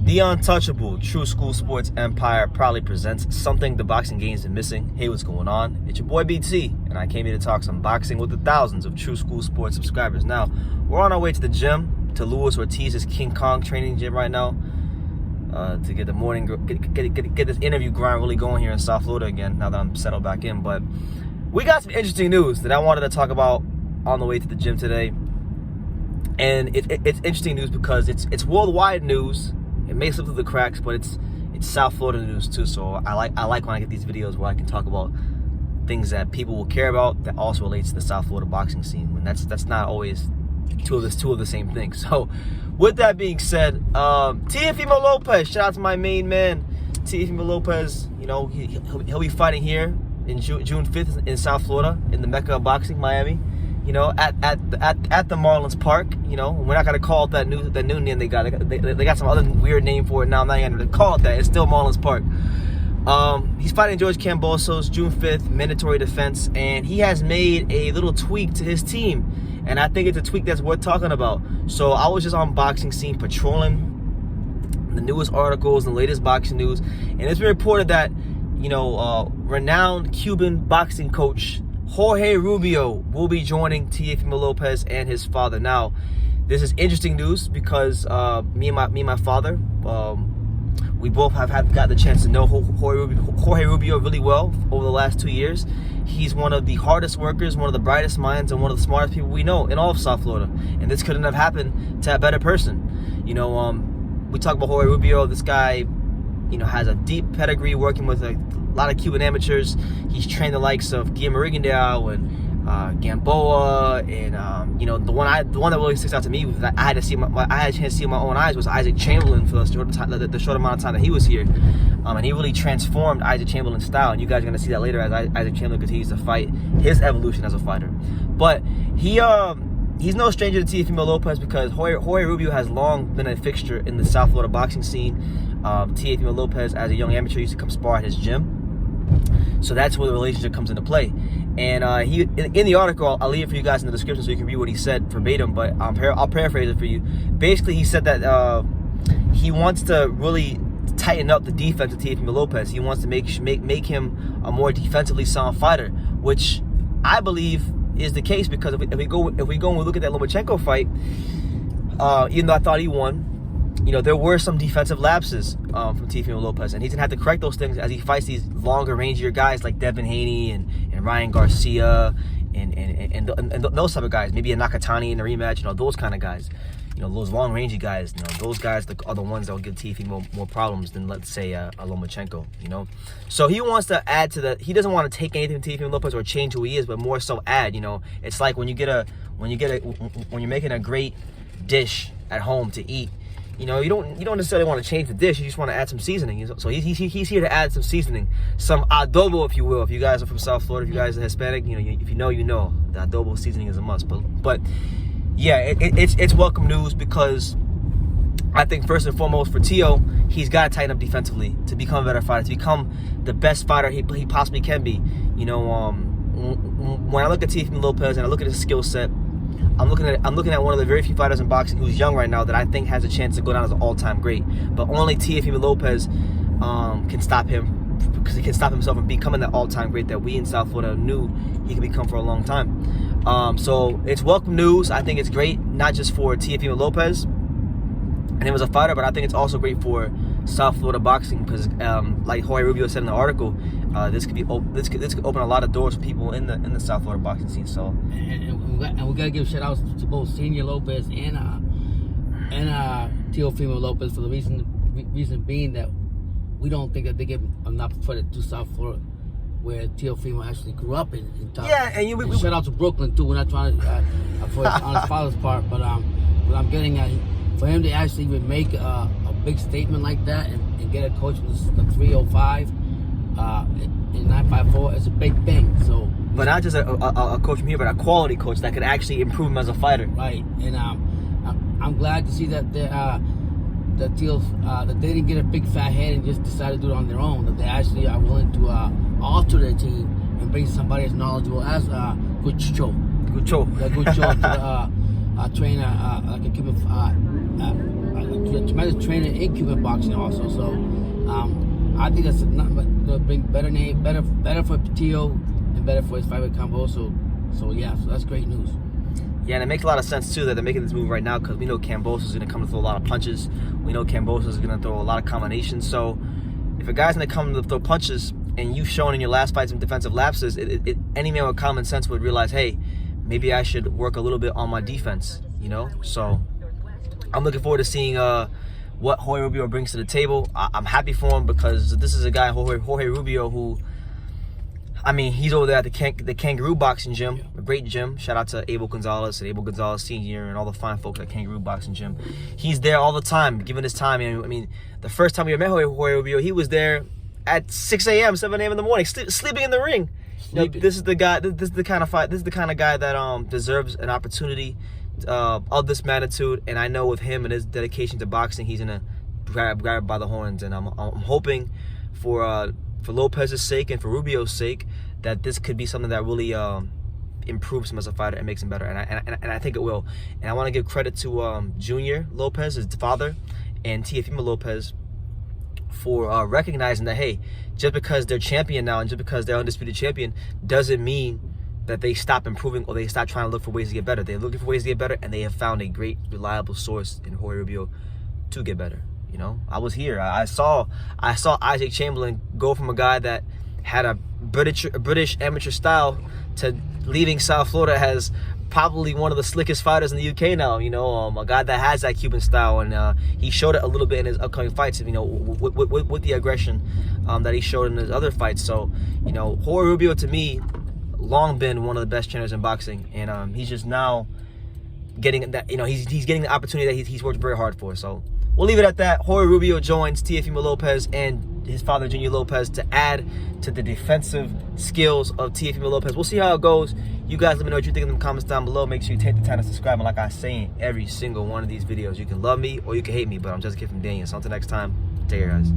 The untouchable True School Sports Empire proudly presents something the boxing game's been missing. Hey, what's going on? It's your boy BT, and I came here to talk some boxing with the thousands of True School Sports subscribers. Now, we're on our way to the gym, to Luis Ortiz's King Kong training gym right now, to get the morning, get this interview grind really going here in South Florida again, now that I'm settled back in. But we got some interesting news that I wanted to talk about on the way to the gym today. And it's interesting news because it's worldwide news. It may slip through the cracks, but it's South Florida news too. So I like when I get these videos where I can talk about things that people will care about that also relates to the South Florida boxing scene. When that's not always two of the same thing. So with that being said, Teofimo Lopez, shout out to my main man, Teofimo Lopez. You know, he'll be fighting here in June 5th in South Florida, in the Mecca of boxing, Miami. You know, at the Marlins Park. You know, we're not gonna call it that new name they got. They got some other weird name for it now. I'm not even gonna call it that. It's still Marlins Park. He's fighting George Kambosos, June 5th, mandatory defense, and he has made a little tweak to his team, and I think it's a tweak that's worth talking about. So I was just on Boxing Scene patrolling the newest articles and the latest boxing news, and it's been reported that, you know, renowned Cuban boxing coach Jorge Rubio will be joining Teofimo Lopez and his father. Now, this is interesting news because me and my father, we both have got the chance to know Jorge Rubio really well over the last 2 years. He's one of the hardest workers, one of the brightest minds, and one of the smartest people we know in all of South Florida. And this couldn't have happened to a better person. You know, we talk about Jorge Rubio. This guy, you know, has a deep pedigree working with a lot of Cuban amateurs. He's trained the likes of Guillermo Rigondeaux and Gamboa, and you know, the one that really sticks out to me was that I had a chance to see with my own eyes was Isaac Chamberlain for the short amount of time that he was here, and he really transformed Isaac Chamberlain's style. And you guys are gonna see that later as Isaac Chamberlain continues to fight his evolution as a fighter. But he's no stranger to Teofimo Lopez because Jorge Rubio has long been a fixture in the South Florida boxing scene. Teofimo Lopez, as a young amateur, used to come spar at his gym. So that's where the relationship comes into play. And he, in the article, I'll leave it for you guys in the description so you can read what he said verbatim, but I'll paraphrase it for you. Basically, he said that he wants to really tighten up the defense of Teofimo Lopez. He wants to make him a more defensively sound fighter, which I believe is the case because if we go and we look at that Lomachenko fight, even though I thought he won, you know, there were some defensive lapses from Teofimo Lopez, and he's gonna have to correct those things as he fights these longer, rangier guys like Devin Haney and Ryan Garcia and those type of guys. Maybe a Nakatani in the rematch. You know, those kind of guys. You know, those long, rangy guys. You know, those guys are the ones that will give Teofimo more problems than, let's say, a Lomachenko. You know, so he wants to add to the. He doesn't want to take anything from Teofimo Lopez or change who he is, but more so add. You know, it's like when you're making a great dish at home to eat. You know, you don't necessarily want to change the dish. You just want to add some seasoning. So he's here to add some seasoning, some adobo, if you will. If you guys are from South Florida, if you guys are Hispanic, you know, if you know, you know. The adobo seasoning is a must. But yeah, it's welcome news because I think first and foremost for Teo, he's got to tighten up defensively to become a better fighter, to become the best fighter he possibly can be. You know, when I look at Teofimo Lopez and I look at his skill set, I'm looking at one of the very few fighters in boxing who's young right now that I think has a chance to go down as an all-time great. But only Teofimo Lopez can stop him, because he can stop himself from becoming that all-time great that we in South Florida knew he could become for a long time. So it's welcome news. I think it's great, not just for Teofimo Lopez and him as a fighter, but I think it's also great for South Florida boxing because, like Jorge Rubio said in the article, this could open a lot of doors for people in the South Florida boxing scene. So and we gotta give shout outs to both Senior Lopez and Teofimo Lopez for the reason being that we don't think that they give enough credit to South Florida, where Teofimo actually grew up in. Yeah, and shout out to Brooklyn too. We're not trying to on his father's part, but what I'm getting at, for him to actually even make a big statement like that and get a coach with the 305 in 954 is a big thing. So, but not just a coach from here, but a quality coach that could actually improve him as a fighter. Right, and I'm glad to see that they didn't get a big fat head and just decide to do it on their own. That they actually are willing to alter their team and bring somebody as knowledgeable as Gucho to train like a Cuban tremendous trainer in Cuban boxing also. So I think that's going to bring better for Teo and better for his fight with Camboso. So yeah, so that's great news. Yeah, and it makes a lot of sense too that they're making this move right now because we know Camboso is going to come to throw a lot of punches. We know Camboso is going to throw a lot of combinations. So if a guy's going to come to throw punches and you've shown in your last fight some defensive lapses, any man with common sense would realize, hey, maybe I should work a little bit on my defense, you know? So I'm looking forward to seeing what Jorge Rubio brings to the table. I'm happy for him because this is a guy, Jorge Rubio, who, I mean, he's over there at the Kangaroo Boxing Gym, a great gym. Shout out to Abel Gonzalez and Abel Gonzalez Sr. and all the fine folks at Kangaroo Boxing Gym. He's there all the time, giving his time. I mean, the first time we met Jorge Rubio, he was there at 6 a.m., 7 a.m. in the morning, sleeping in the ring. You know, this is the guy. This is the kind of fight. This is the kind of guy that deserves an opportunity of this magnitude. And I know with him and his dedication to boxing, he's gonna grab by the horns. And I'm hoping for Lopez's sake and for Rubio's sake that this could be something that really improves him as a fighter and makes him better. And I think it will. And I want to give credit to Junior Lopez, his father, and Teofimo Lopez for recognizing that, hey, just because they're champion now and just because they're undisputed champion doesn't mean that they stop improving or they stop trying to look for ways to get better. They're looking for ways to get better, and they have found a great, reliable source in Jorge Rubio to get better. You know, I was here. I saw Isaac Chamberlain go from a guy that had a British amateur style to leaving South Florida as probably one of the slickest fighters in the UK now. You know, a guy that has that Cuban style, and he showed it a little bit in his upcoming fights. You know, with the aggression that he showed in his other fights. So, you know, Jorge Rubio to me long been one of the best trainers in boxing, and he's just now getting that. You know, he's getting the opportunity that he's worked very hard for. So we'll leave it at that. Jorge Rubio joins Teofimo Lopez and his father, Junior Lopez, to add to the defensive skills of Teofimo Lopez. We'll see how it goes. You guys let me know what you think in the comments down below. Make sure you take the time to subscribe. And like I say in every single one of these videos, you can love me or you can hate me, but I'm just a kid from Daniel. So until next time, take care, guys.